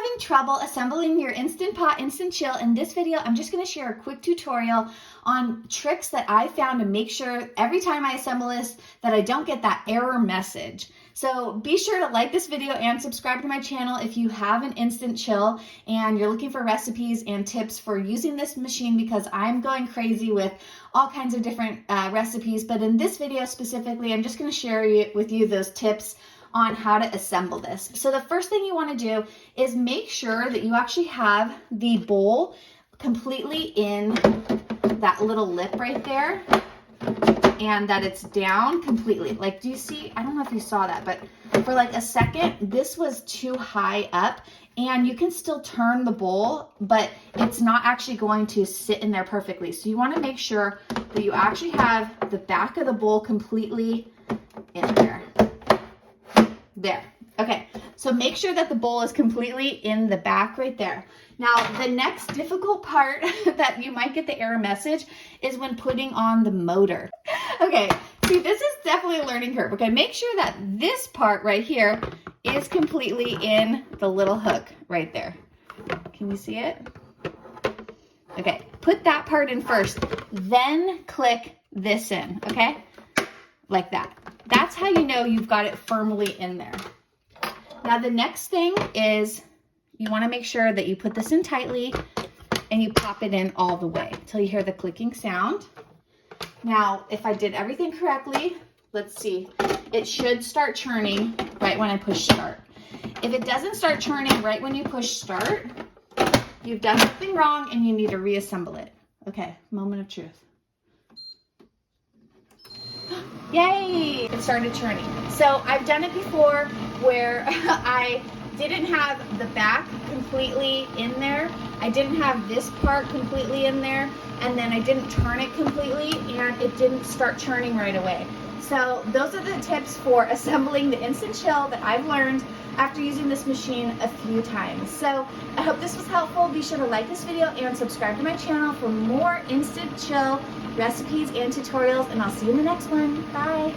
having trouble assembling your Instant Pot, Instant Chill, in this video, I'm just gonna share a quick tutorial on tricks that I found to make sure every time I assemble this that I don't get that error message. So be sure to like this video and subscribe to my channel if you have an Instant Chill and you're looking for recipes and tips for using this machine, because I'm going crazy with all kinds of different recipes. But in this video specifically, I'm just gonna share with you those tips on how to assemble this. So the first thing you want to do is make sure that you actually have the bowl completely in that little lip right there, and that it's down completely. Like, do you see? I don't know if you saw that, but for like a second, this was too high up, and you can still turn the bowl, but it's not actually going to sit in there perfectly. So you want to make sure that you actually have the back of the bowl completely in there. There. Okay, so make sure that the bowl is completely in the back right there. Now, the next difficult part that you might get the error message is when putting on the motor. Okay, see, this is definitely a learning curve. Okay, make sure that this part right here is completely in the little hook right there. Can you see it? Okay, put that part in first, then click this in, okay? Like that. That's how you know you've got it firmly in there. Now the next thing is you want to make sure that you put this in tightly and you pop it in all the way until you hear the clicking sound. Now, if I did everything correctly, let's see, it should start churning right when I push start. If it doesn't start churning right when you push start, you've done something wrong and you need to reassemble it. Okay, moment of truth. Yay! It started churning. So I've done it before where I didn't have the back completely in there. I didn't have this part completely in there, and then I didn't turn it completely, and it didn't start churning right away. So those are the tips for assembling the Instant Chill that I've learned after using this machine a few times. So I hope this was helpful. Be sure to like this video and subscribe to my channel for more Instant Chill recipes and tutorials, and I'll see you in the next one. Bye.